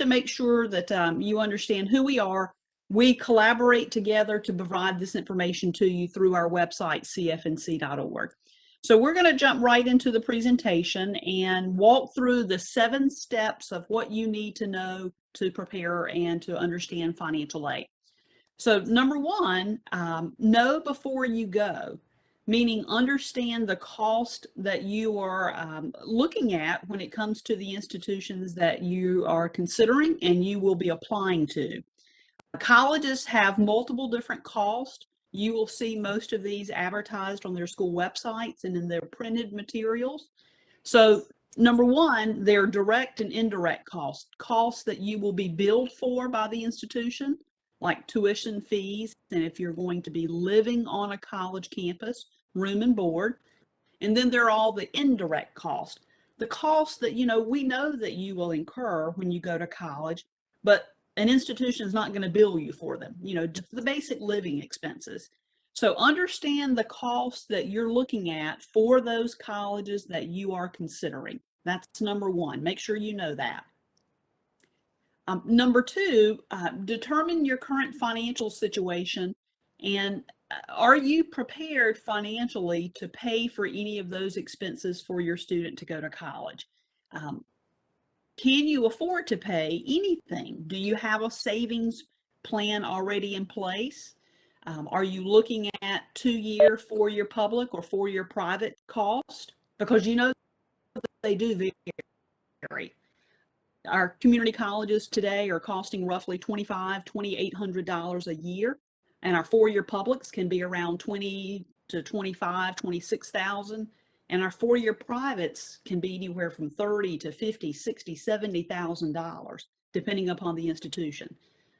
make sure that you understand who we are. We collaborate together to provide this information to you through our website, cfnc.org. So we're going to jump right into the presentation and walk through the 7 steps of what you need to know to prepare and to understand financial aid. So number 1, know before you go, meaning understand the cost that you are looking at when it comes to the institutions that you are considering and you will be applying to. Colleges have multiple different costs. You will see most of these advertised on their school websites and in their printed materials. So number 1, they're direct and indirect costs that you will be billed for by the institution, like tuition fees, and if you're going to be living on a college campus, room and board. And then there are all the indirect costs, the costs that, we know that you will incur when you go to college, but an institution is not going to bill you for them, just the basic living expenses. So understand the costs that you're looking at for those colleges that you are considering. That's number 1. Make sure you know that. Number 2, determine your current financial situation, and are you prepared financially to pay for any of those expenses for your student to go to college? Can you afford to pay anything? Do you have a savings plan already in place? Are you looking at 2-year, 4-year public or 4-year private cost? Because they do vary. Our community colleges today are costing roughly $2,500, $2,800 a year, and our 4-year publics can be around $20,000 to $25,000, $26,000, and our 4-year privates can be anywhere from $30,000 to $50,000, $60,000, $70,000, depending upon the institution.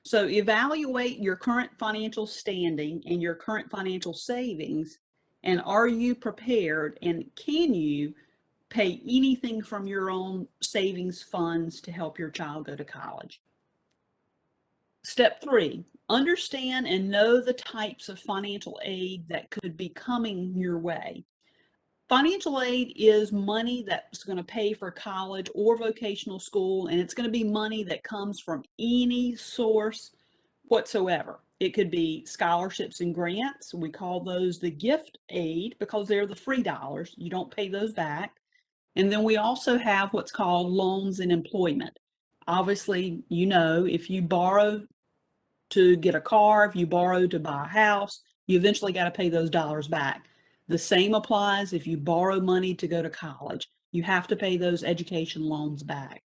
So evaluate your current financial standing and your current financial savings, and are you prepared, and can you pay anything from your own savings funds to help your child go to college? Step 3, understand and know the types of financial aid that could be coming your way. Financial aid is money that's going to pay for college or vocational school, and it's going to be money that comes from any source whatsoever. It could be scholarships and grants. We call those the gift aid because they're the free dollars. You don't pay those back. And then we also have what's called loans and employment. Obviously, if you borrow to get a car, if you borrow to buy a house, you eventually got to pay those dollars back. The same applies if you borrow money to go to college. You have to pay those education loans back.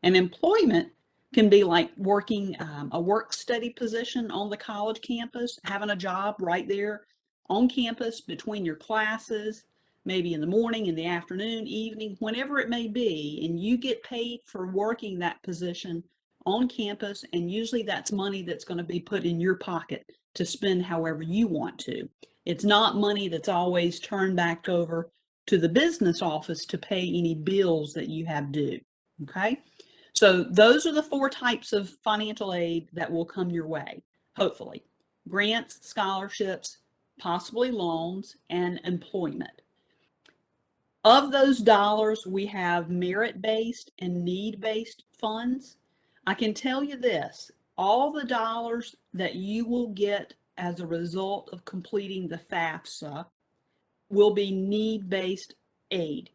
And employment can be like working a work study position on the college campus, having a job right there on campus between your classes, maybe in the morning, in the afternoon, evening, whenever it may be, and you get paid for working that position on campus, and usually that's money that's going to be put in your pocket to spend however you want to. It's not money that's always turned back over to the business office to pay any bills that you have due, okay? So those are the 4 types of financial aid that will come your way, hopefully. Grants, scholarships, possibly loans, and employment. Of those dollars, we have merit-based and need-based funds. I can tell you this, all the dollars that you will get as a result of completing the FAFSA will be need-based aid.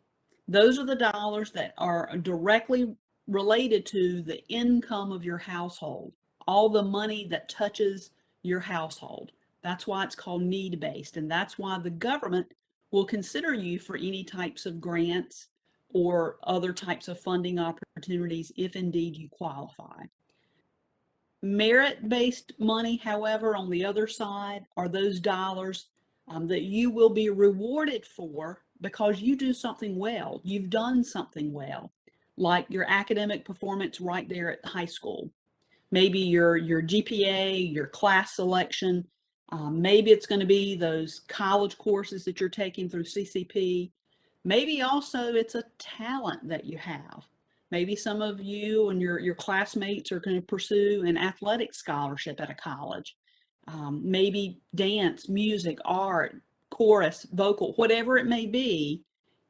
Those are the dollars that are directly related to the income of your household, all the money that touches your household. That's why it's called need-based, and that's why the government will consider you for any types of grants or other types of funding opportunities if indeed you qualify. Merit-based money, however, on the other side, are those dollars that you will be rewarded for because you do something well. You've done something well, like your academic performance right there at high school. Maybe your GPA, your class selection. Maybe it's going to be those college courses that you're taking through CCP. Maybe also it's a talent that you have. Maybe some of you and your classmates are going to pursue an athletic scholarship at a college. Maybe dance, music, art, chorus, vocal, whatever it may be,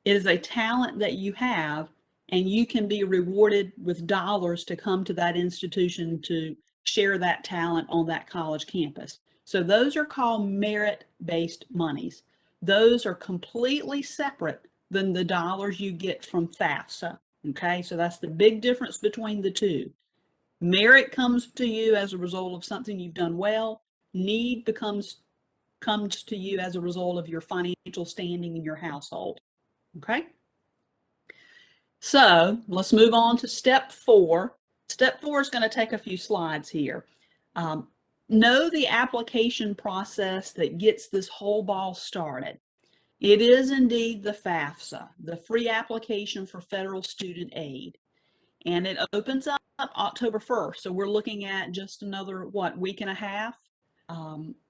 it is a talent that you have, and you can be rewarded with dollars to come to that institution to share that talent on that college campus. So those are called merit-based monies. Those are completely separate than the dollars you get from FAFSA. Okay, so that's the big difference between the two. Merit comes to you as a result of something you've done well. Need comes to you as a result of your financial standing in your household. Okay? So let's move on to step 4. Step 4 is going to take a few slides here. Know the application process that gets this whole ball started. It is indeed the FAFSA, the Free Application for Federal Student Aid. And it opens up October 1st. So we're looking at just another, week and a half?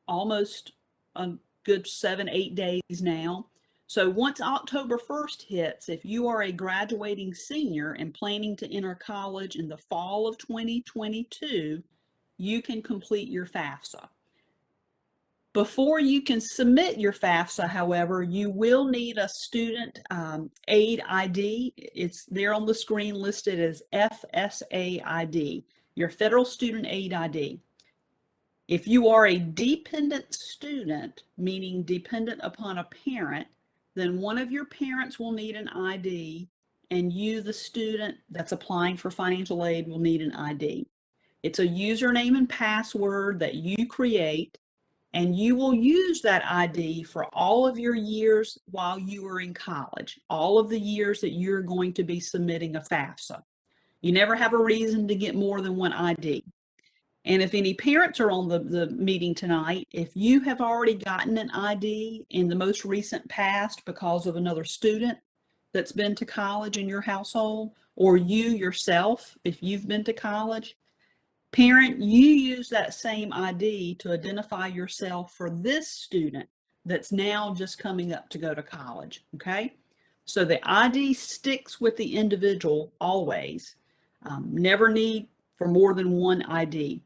Almost a good 7-8 days now. So once October 1st hits, if you are a graduating senior and planning to enter college in the fall of 2022, you can complete your FAFSA. Before you can submit your FAFSA, however, you will need a student aid ID. It's there on the screen listed as FSA ID, your Federal Student Aid ID. If you are a dependent student, meaning dependent upon a parent, then one of your parents will need an ID, and you, the student that's applying for financial aid, will need an ID. It's a username and password that you create, and you will use that ID for all of your years while you are in college, all of the years that you're going to be submitting a FAFSA. You never have a reason to get more than one ID. And if any parents are on the meeting tonight, if you have already gotten an ID in the most recent past because of another student that's been to college in your household, or you yourself, if you've been to college, parent, you use that same ID to identify yourself for this student that's now just coming up to go to college, okay? So the ID sticks with the individual always. Never need for more than one ID.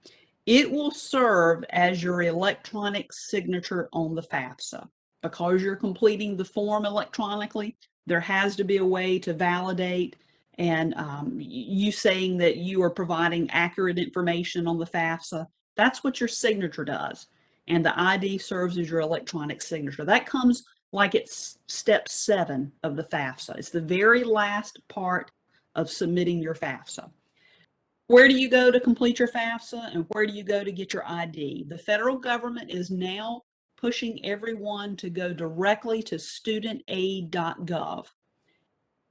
It will serve as your electronic signature on the FAFSA. Because you're completing the form electronically, there has to be a way to validate and you saying that you are providing accurate information on the FAFSA. That's what your signature does. And the ID serves as your electronic signature. That comes like it's step 7 of the FAFSA. It's the very last part of submitting your FAFSA. Where do you go to complete your FAFSA, and where do you go to get your ID? The federal government is now pushing everyone to go directly to studentaid.gov.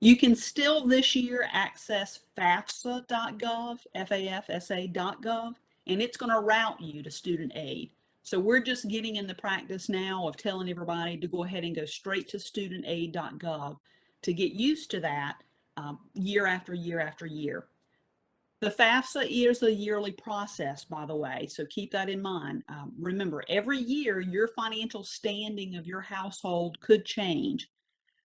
You can still this year access FAFSA.gov, FAFSA.gov, and it's going to route you to student aid. So we're just getting in the practice now of telling everybody to go ahead and go straight to studentaid.gov to get used to that year after year after year. The FAFSA is a yearly process, by the way, so keep that in mind. Remember, every year your financial standing of your household could change.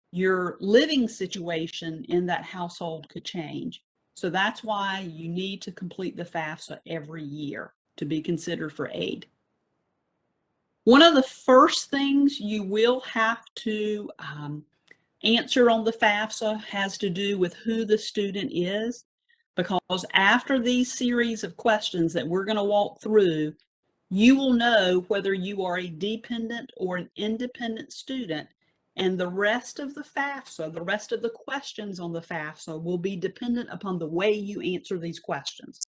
Your living situation in that household could change. So that's why you need to complete the FAFSA every year to be considered for aid. One of the first things you will have to answer on the FAFSA has to do with who the student is, because after these series of questions that we're going to walk through, you will know whether you are a dependent or an independent student, and the rest of the FAFSA, the rest of the questions on the FAFSA will be dependent upon the way you answer these questions.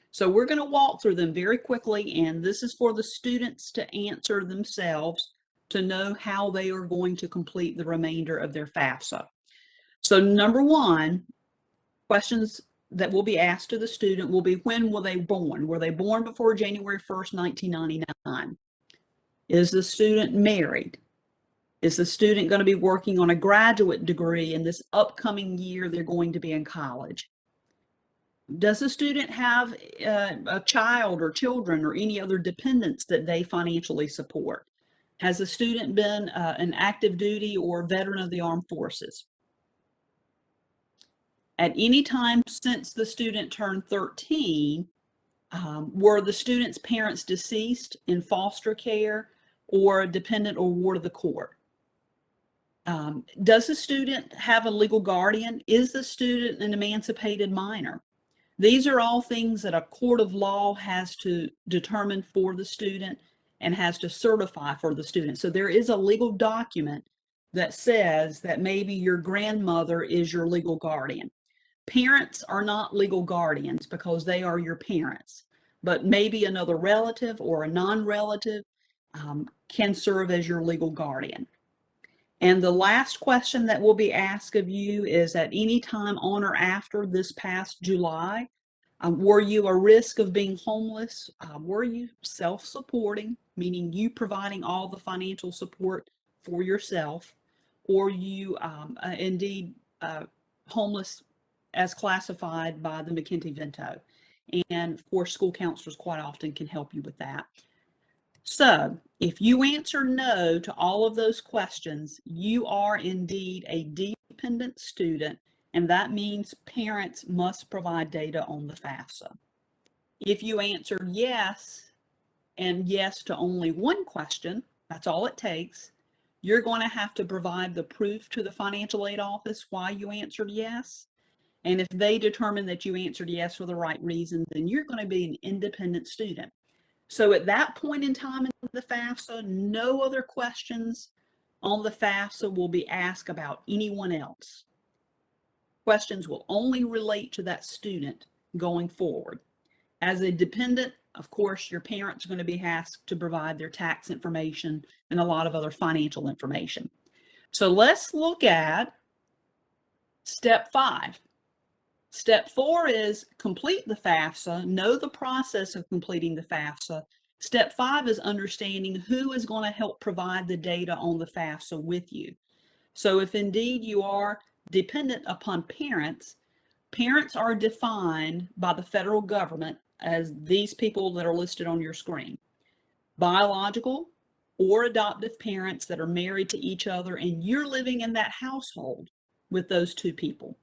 So we're going to walk through them very quickly, and this is for the students to answer themselves to know how they are going to complete the remainder of their FAFSA. So number 1, questions that will be asked to the student will be, when were they born? Were they born before January 1st, 1999? Is the student married? Is the student going to be working on a graduate degree in this upcoming year they're going to be in college? Does the student have a child or children or any other dependents that they financially support? Has the student been an active duty or veteran of the armed forces? At any time since the student turned 13, were the student's parents deceased, in foster care, or a dependent or ward of the court? Does the student have a legal guardian? Is the student an emancipated minor? These are all things that a court of law has to determine for the student and has to certify for the student. So there is a legal document that says that maybe your grandmother is your legal guardian. Parents are not legal guardians because they are your parents, but maybe another relative or a non-relative can serve as your legal guardian. And the last question that will be asked of you is, at any time on or after this past July, were you a risk of being homeless? Were you self-supporting, meaning you providing all the financial support for yourself, or you indeed homeless as classified by the McKenty-Vento? And of course, school counselors quite often can help you with that. So if you answer no to all of those questions, you are indeed a dependent student, and that means parents must provide data on the FAFSA. If you answered yes, and yes to only one question, that's all it takes, you're going to have to provide the proof to the financial aid office why you answered yes. And if they determine that you answered yes for the right reason, then you're going to be an independent student. So at that point in time in the FAFSA, no other questions on the FAFSA will be asked about anyone else. Questions will only relate to that student going forward. As a dependent, of course, your parents are going to be asked to provide their tax information and a lot of other financial information. So let's look at step 5. Step 4 is complete the FAFSA, know the process of completing the FAFSA. Step 5 is understanding who is going to help provide the data on the FAFSA with you. So if indeed you are dependent upon parents, parents are defined by the federal government as these people that are listed on your screen. Biological or adoptive parents that are married to each other, and you're living in that household with those two people.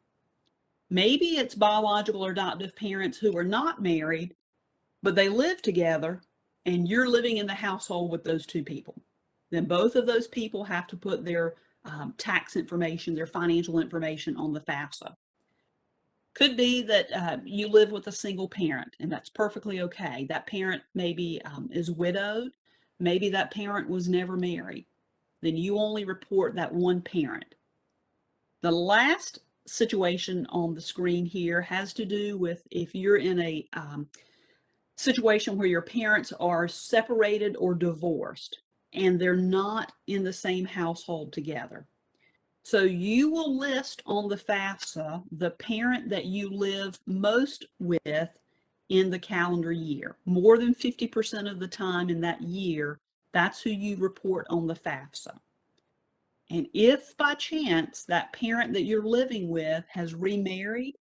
Maybe it's biological or adoptive parents who are not married, but they live together, and you're living in the household with those two people. Then both of those people have to put their tax information, their financial information on the FAFSA. Could be that you live with a single parent, and that's perfectly okay. That parent maybe is widowed. Maybe that parent was never married. Then you only report that one parent. The last situation on the screen here has to do with if you're in a situation where your parents are separated or divorced and they're not in the same household together. So you will list on the FAFSA the parent that you live most with in the calendar year. More than 50% of the time in that year, that's who you report on the FAFSA. And if by chance that parent that you're living with has remarried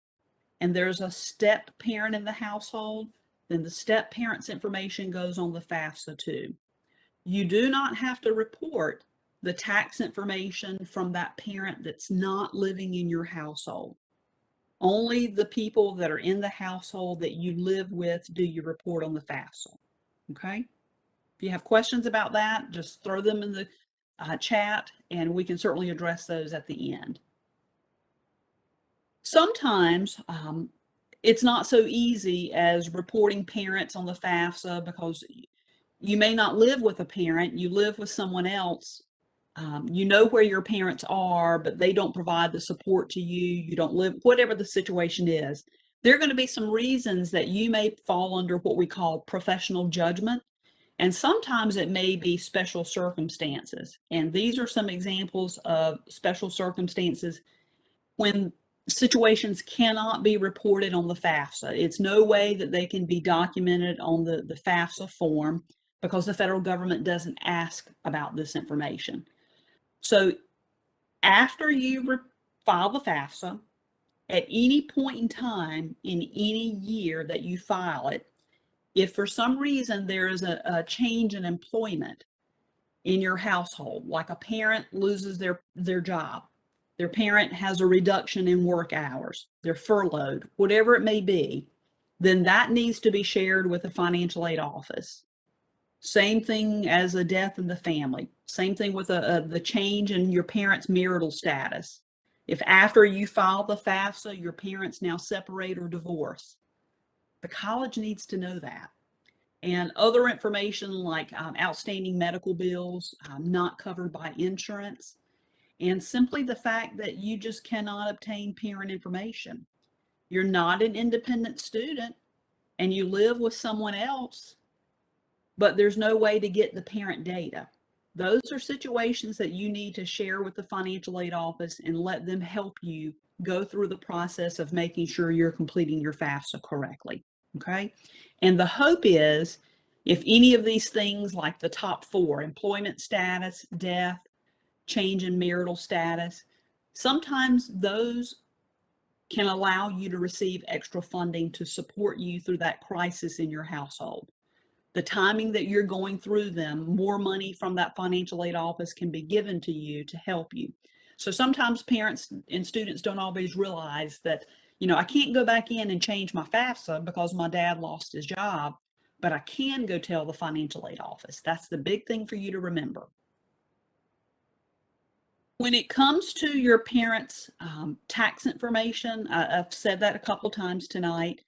and there's a step parent in the household, then the step parent's information goes on the FAFSA too. You do not have to report the tax information from that parent that's not living in your household. Only the people that are in the household that you live with do you report on the FAFSA. Okay? If you have questions about that, just throw them in the chat, and we can certainly address those at the end. Sometimes it's not so easy as reporting parents on the FAFSA because you may not live with a parent, you live with someone else. You know where your parents are, but they don't provide the support to you. You don't live, whatever the situation is. There are going to be some reasons that you may fall under what we call professional judgment. And sometimes it may be special circumstances. And these are some examples of special circumstances when situations cannot be reported on the FAFSA. It's no way that they can be documented on the FAFSA form because the federal government doesn't ask about this information. So after you file the FAFSA, at any point in time in any year that you file it, if for some reason there is a change in employment in your household, like a parent loses their job, their parent has a reduction in work hours, they're furloughed, whatever it may be, then that needs to be shared with the financial aid office. Same thing as a death in the family. Same thing with the change in your parents' marital status. If after you file the FAFSA, your parents now separate or divorce, the college needs to know that. And other information like outstanding medical bills, not covered by insurance, and simply the fact that you just cannot obtain parent information. You're not an independent student and you live with someone else, but there's no way to get the parent data. Those are situations that you need to share with the financial aid office and let them help you go through the process of making sure you're completing your FAFSA correctly. Okay. And the hope is if any of these things, like the top four, employment status, death, change in marital status, sometimes those can allow you to receive extra funding to support you through that crisis in your household. The timing that you're going through them, more money from that financial aid office can be given to you to help you. So sometimes parents and students don't always realize that, I can't go back in and change my FAFSA because my dad lost his job, but I can go tell the financial aid office. That's the big thing for you to remember. When it comes to your parents' tax information, I've said that a couple times tonight.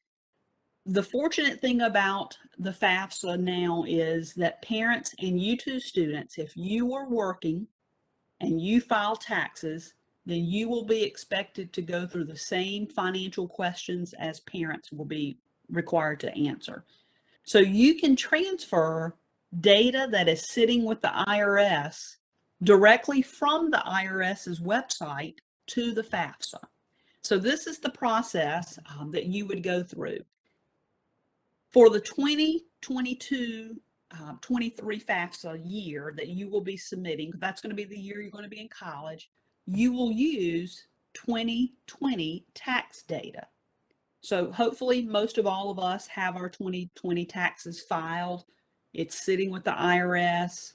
The fortunate thing about the FAFSA now is that parents and you too, students, if you are working and you file taxes, then you will be expected to go through the same financial questions as parents will be required to answer. So you can transfer data that is sitting with the IRS directly from the IRS's website to the FAFSA. So this is the process that you would go through. For the 2022 23 FAFSA year that you will be submitting, that's going to be the year you're going to be in college, you will use 2020 tax data. So hopefully most of all of us have our 2020 taxes filed. It's sitting with the IRS.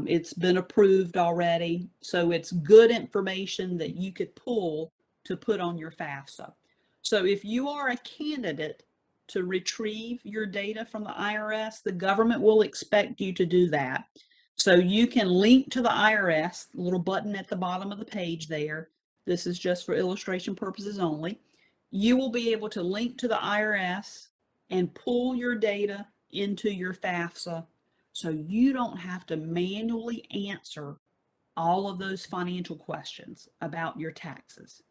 It's been approved already. So it's good information that you could pull to put on your FAFSA. So if you are a candidate to retrieve your data from the IRS, the government will expect you to do that. So you can link to the IRS, the little button at the bottom of the page there. This is just for illustration purposes only. You will be able to link to the IRS and pull your data into your FAFSA so you don't have to manually answer all of those financial questions about your taxes.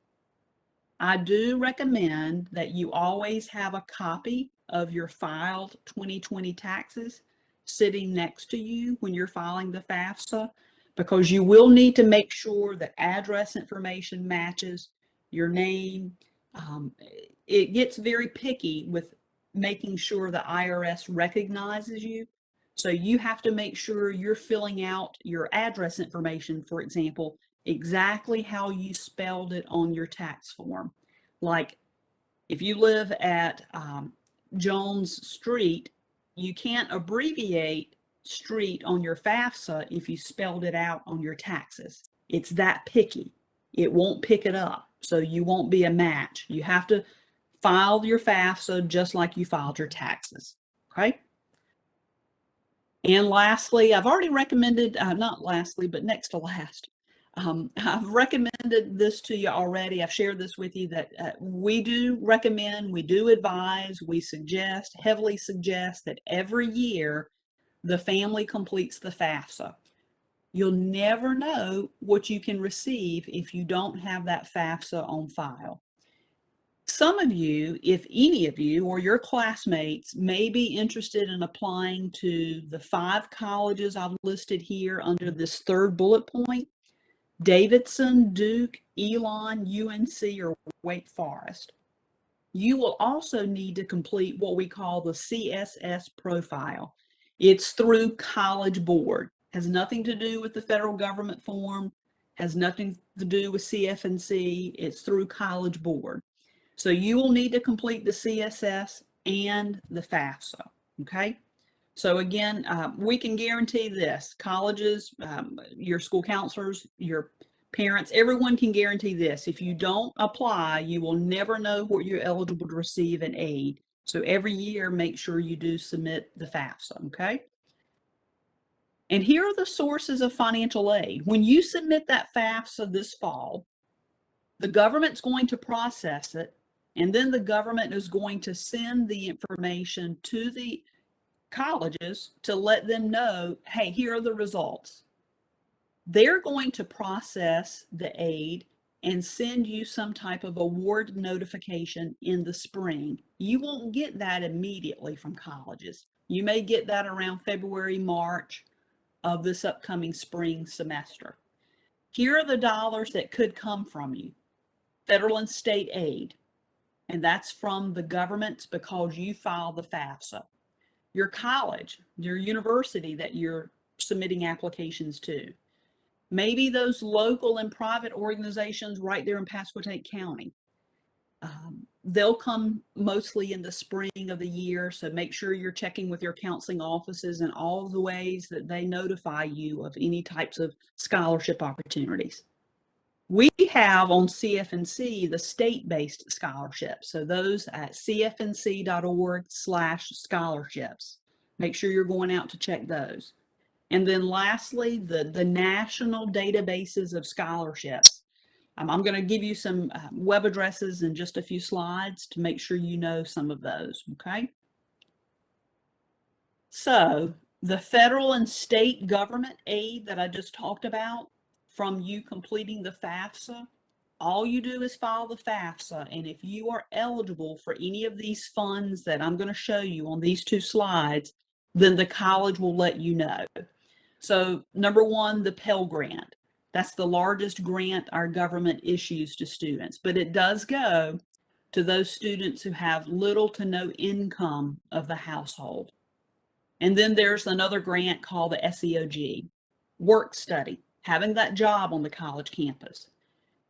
I do recommend that you always have a copy of your filed 2020 taxes sitting next to you when you're filing the FAFSA, because you will need to make sure that address information matches your name. It gets very picky with making sure the IRS recognizes you. So you have to make sure you're filling out your address information, for example, exactly how you spelled it on your tax form. Like if you live at Jones Street, you can't abbreviate street on your FAFSA if you spelled it out on your taxes. It's that picky. It won't pick it up, so you won't be a match. You have to file your FAFSA just like you filed your taxes, okay? And lastly, I've already recommended, not lastly, but next to last, I've recommended this to you already. I've shared this with you that we do recommend, we do advise, we suggest, heavily suggest that every year the family completes the FAFSA. You'll never know what you can receive if you don't have that FAFSA on file. Some of you, if any of you or your classmates, may be interested in applying to the 5 colleges I've listed here under this third bullet point: Davidson, Duke, Elon, UNC, or Wake Forest. You will also need to complete what we call the CSS Profile. It's through College Board. Has nothing to do with the federal government form, has nothing to do with CFNC. It's through College Board. So you will need to complete the CSS and the FAFSA, okay? So again, we can guarantee this. Colleges, your school counselors, your parents, everyone can guarantee this. If you don't apply, you will never know what you're eligible to receive in aid. So every year, make sure you do submit the FAFSA, okay? And here are the sources of financial aid. When you submit that FAFSA this fall, the government's going to process it, and then the government is going to send the information to the colleges to let them know, hey, here are the results. They're going to process the aid and send you some type of award notification in the spring. You won't get that immediately from colleges. You may get that around February, March of this upcoming spring semester. Here are the dollars that could come from you. Federal and state aid, and that's from the government because you filed the FAFSA. Your college, your university that you're submitting applications to. Maybe those local and private organizations right there in Pasquotank County. They'll come mostly in the spring of the year, so make sure you're checking with your counseling offices and all the ways that they notify you of any types of scholarship opportunities. We have on CFNC the state-based scholarships, so those at cfnc.org/scholarships. Make sure you're going out to check those. And then lastly, the national databases of scholarships. I'm going to give you some web addresses in just a few slides to make sure you know some of those, okay? So the federal and state government aid that I just talked about from you completing the FAFSA, all you do is file the FAFSA, and if you are eligible for any of these funds that I'm going to show you on these two slides, then the college will let you know. So number one, the Pell Grant. That's the largest grant our government issues to students, but it does go to those students who have little to no income of the household. And then there's another grant called the SEOG, work study, having that job on the college campus.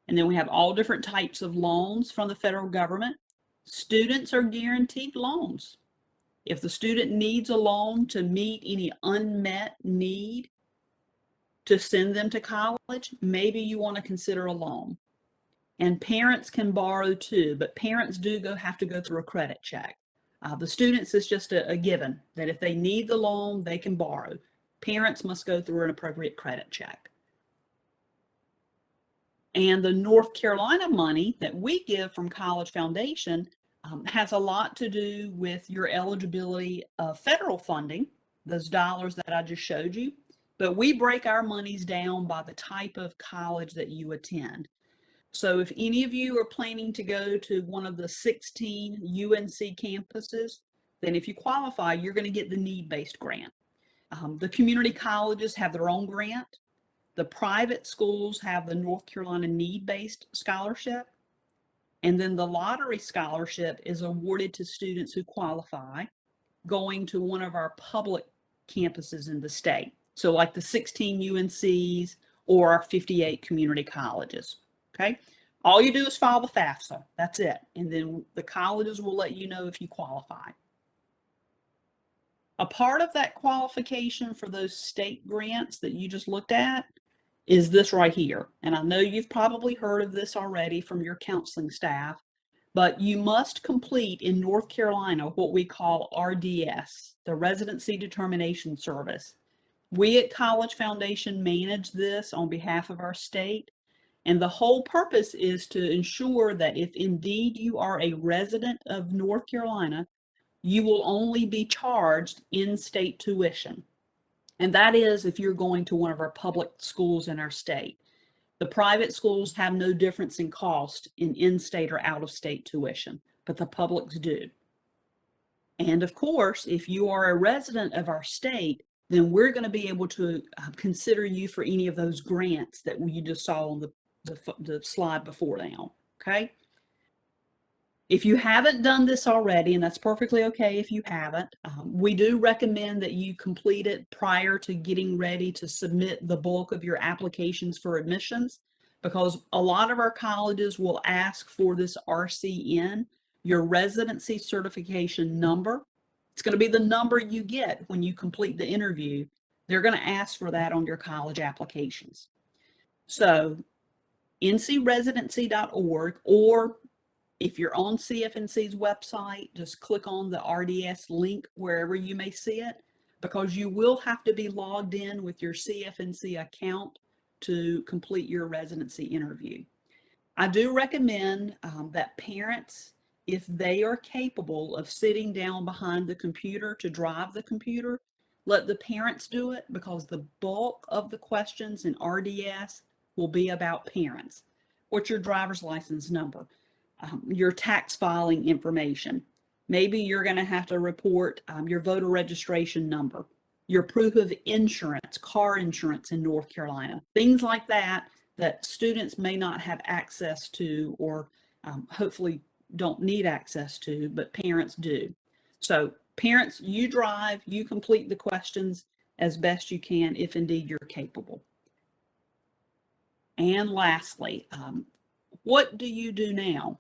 And then we have all different types of loans from the federal government. Students are guaranteed loans. If the student needs a loan to meet any unmet need to send them to college, maybe you want to consider a loan. And parents can borrow too, but parents do have to go through a credit check. The students is just a given that if they need the loan, they can borrow. Parents must go through an appropriate credit check. And the North Carolina money that we give from College Foundation has a lot to do with your eligibility of federal funding, those dollars that I just showed you. But we break our monies down by the type of college that you attend. So if any of you are planning to go to one of the 16 UNC campuses, then if you qualify, you're going to get the need-based grant. The community colleges have their own grant. The private schools have the North Carolina need-based scholarship. And then the lottery scholarship is awarded to students who qualify going to one of our public campuses in the state. So like the 16 UNCs or our 58 community colleges, okay? All you do is file the FAFSA, that's it. And then the colleges will let you know if you qualify. A part of that qualification for those state grants that you just looked at is this right here. And I know you've probably heard of this already from your counseling staff, but you must complete in North Carolina what we call RDS, the Residency Determination Service. We at College Foundation manage this on behalf of our state, and the whole purpose is to ensure that if indeed you are a resident of North Carolina, you will only be charged in-state tuition. And that is if you're going to one of our public schools in our state. The private schools have no difference in cost in-state or out-of-state tuition, but the publics do. And of course, if you are a resident of our state, then we're going to be able to consider you for any of those grants that you just saw on the slide before now, okay? If you haven't done this already, and that's perfectly okay if you haven't, we do recommend that you complete it prior to getting ready to submit the bulk of your applications for admissions, because a lot of our colleges will ask for this RCN, your residency certification number. It's going to be the number you get when you complete the interview. They're going to ask for that on your college applications. So ncresidency.org, or if you're on CFNC's website, just click on the RDS link wherever you may see it. because you will have to be logged in with your CFNC account to complete your residency interview. I do recommend that parents, if they are capable of sitting down behind the computer to drive the computer, let the parents do it, because the bulk of the questions in RDS will be about parents. What's your driver's license number? Your tax filing information. Maybe you're going to have to report your voter registration number, your proof of insurance, car insurance in North Carolina, things like that that students may not have access to, or hopefully don't need access to, but parents do. So parents, you drive, you complete the questions as best you can if indeed you're capable. And lastly, what do you do now?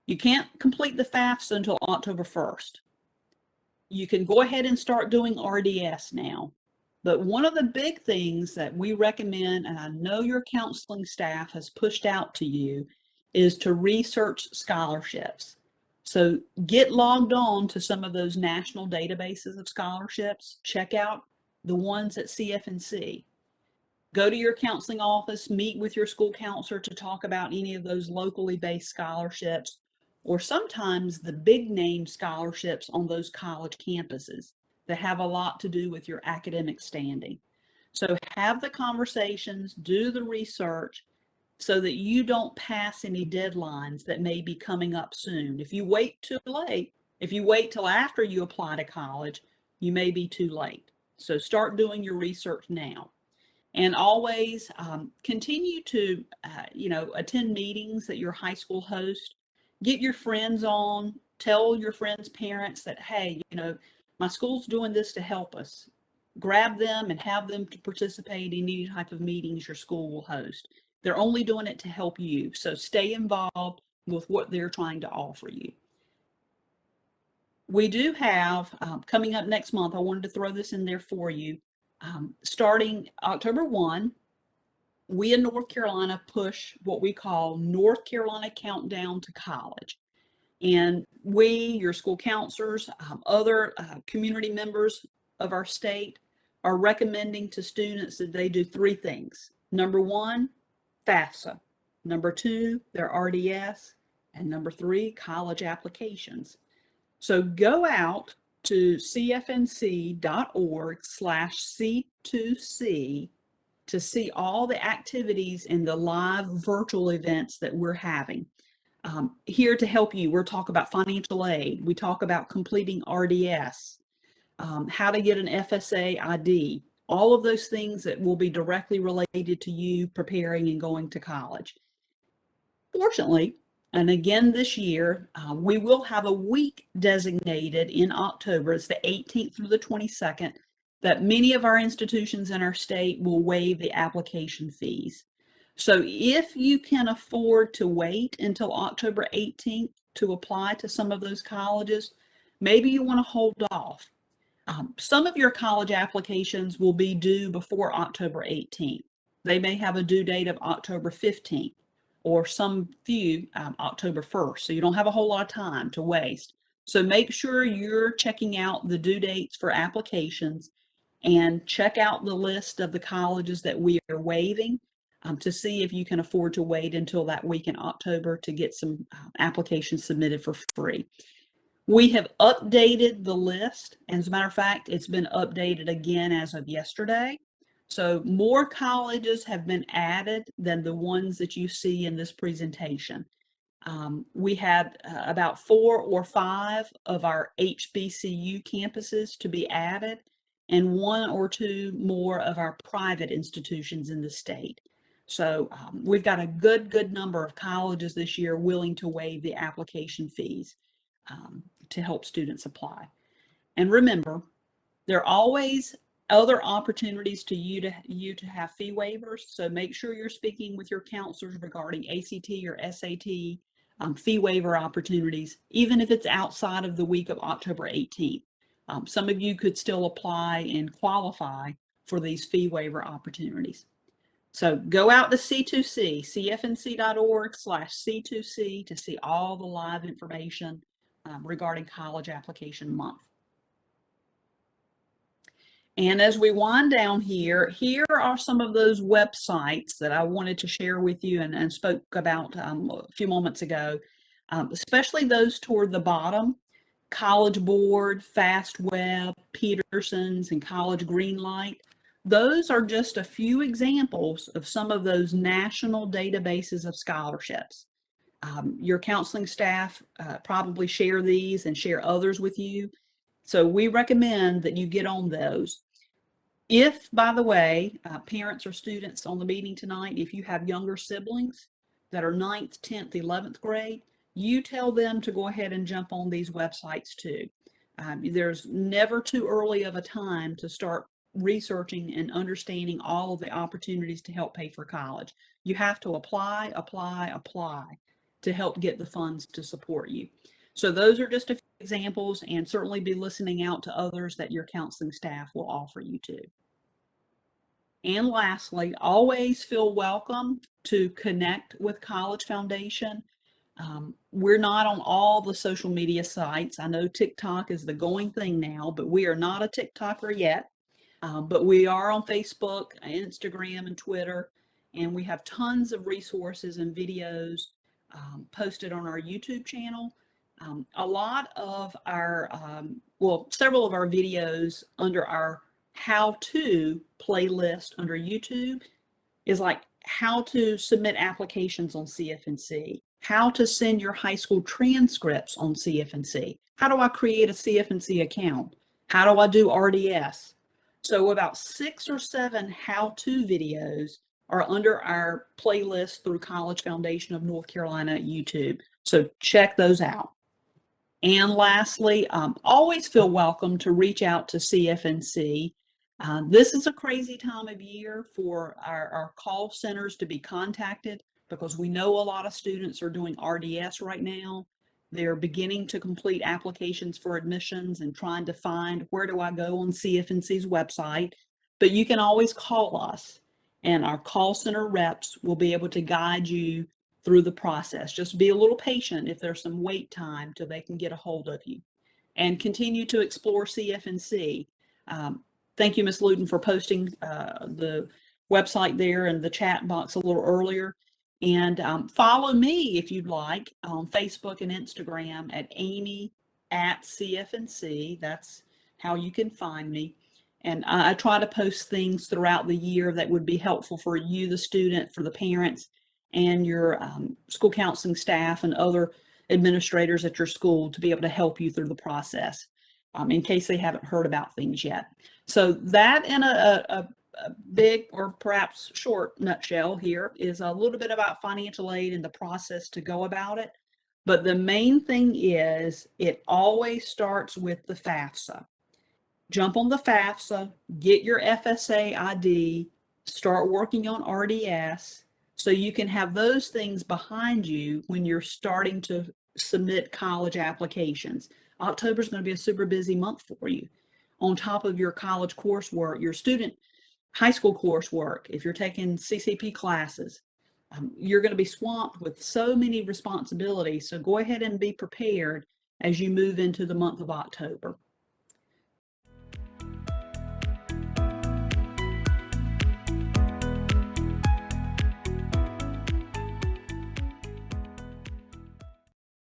You can't complete the FAFSA until October 1st. You can go ahead and start doing RDS now. But one of the big things that we recommend, and I know your counseling staff has pushed out to you, is to research scholarships. So get logged on to some of those national databases of scholarships. Check out the ones at CFNC. Go to your counseling office, meet with your school counselor to talk about any of those locally based scholarships, or sometimes the big name scholarships on those college campuses that have a lot to do with your academic standing. So have the conversations, do the research, so that you don't pass any deadlines that may be coming up soon. If you wait too late, if you wait till after you apply to college, you may be too late. So start doing your research now. And always continue to, attend meetings that your high school hosts. Get your friends on. Tell your friends' parents that, hey, my school's doing this to help us. Grab them and have them to participate in any type of meetings your school will host. They're only doing it to help you. So stay involved with what they're trying to offer you. We do have, coming up next month, I wanted to throw this in there for you. Starting October 1, we in North Carolina push what we call North Carolina Countdown to College. And we, your school counselors, other community members of our state are recommending to students that they do 3 things. Number 1, FAFSA. Number 2, their RDS. And number 3, college applications. So go out to cfnc.org/C2C to see all the activities and the live virtual events that we're having. Here to help you, we'll talk about financial aid. We talk about completing RDS, how to get an FSA ID, all of those things that will be directly related to you preparing and going to college. Fortunately, and again this year, we will have a week designated in October. It's the 18th through the 22nd, that many of our institutions in our state will waive the application fees. So if you can afford to wait until October 18th to apply to some of those colleges, maybe you want to hold off. Some of your college applications will be due before October 18th. They may have a due date of October 15th, or some few October 1st. So you don't have a whole lot of time to waste. So make sure you're checking out the due dates for applications, and check out the list of the colleges that we are waiving to see if you can afford to wait until that week in October to get some applications submitted for free. We have updated the list. And as a matter of fact, it's been updated again as of yesterday. So more colleges have been added than the ones that you see in this presentation. We had about 4 or 5 of our HBCU campuses to be added, and 1 or 2 more of our private institutions in the state. So we've got a good number of colleges this year willing to waive the application fees to help students apply. And remember, there are always other opportunities to you to have fee waivers. So make sure you're speaking with your counselors regarding ACT or SAT fee waiver opportunities, even if it's outside of the week of October 18th. Some of you could still apply and qualify for these fee waiver opportunities. So go out to C2C, cfnc.org/C2C to see all the live information regarding College Application Month. And as we wind down here, here are some of those websites that I wanted to share with you and spoke about a few moments ago, especially those toward the bottom. College Board, FastWeb, Peterson's, and College Greenlight. Those are just a few examples of some of those national databases of scholarships. Your counseling staff probably share these and share others with you. So we recommend that you get on those. If, by the way, parents or students on the meeting tonight, if you have younger siblings that are 9th, 10th, 11th grade, you tell them to go ahead and jump on these websites too. There's never too early of a time to start researching and understanding all of the opportunities to help pay for college. You have to apply, apply, apply to help get the funds to support you. So those are just a few examples, and certainly be listening out to others that your counseling staff will offer you to. And lastly, always feel welcome to connect with College Foundation. We're not on all the social media sites. I know TikTok is the going thing now, but we are not a TikToker yet. But we are on Facebook, Instagram, and Twitter, and we have tons of resources and videos posted on our YouTube channel. A lot of our, several of our videos under our how-to playlist under YouTube is like how to submit applications on CFNC, how to send your high school transcripts on CFNC, how do I create a CFNC account, how do I do RDS. So about 6 or 7 how-to videos are under our playlist through College Foundation of North Carolina YouTube. So check those out. And lastly, always feel welcome to reach out to CFNC. This is a crazy time of year for our call centers to be contacted because we know a lot of students are doing RDS right now. They're beginning to complete applications for admissions and trying to find where do I go on CFNC's website. But you can always call us, and our call center reps will be able to guide you through the process. Just be a little patient if there's some wait time till they can get a hold of you. And continue to explore CFNC. Thank you, Ms. Luton, for posting the website there in the chat box a little earlier. And follow me if you'd like on Facebook and Instagram at Amy at CFNC. That's how you can find me. And I try to post things throughout the year that would be helpful for you, the student, for the parents, and your school counseling staff and other administrators at your school to be able to help you through the process in case they haven't heard about things yet. So that in a big or perhaps short nutshell here is a little bit about financial aid and the process to go about it. But the main thing is it always starts with the FAFSA. Jump on the FAFSA, get your FSA ID, start working on RDS, so you can have those things behind you when you're starting to submit college applications. October is going to be a super busy month for you. On top of your college coursework, your student high school coursework, if you're taking CCP classes, you're going to be swamped with so many responsibilities. So go ahead and be prepared as you move into the month of October.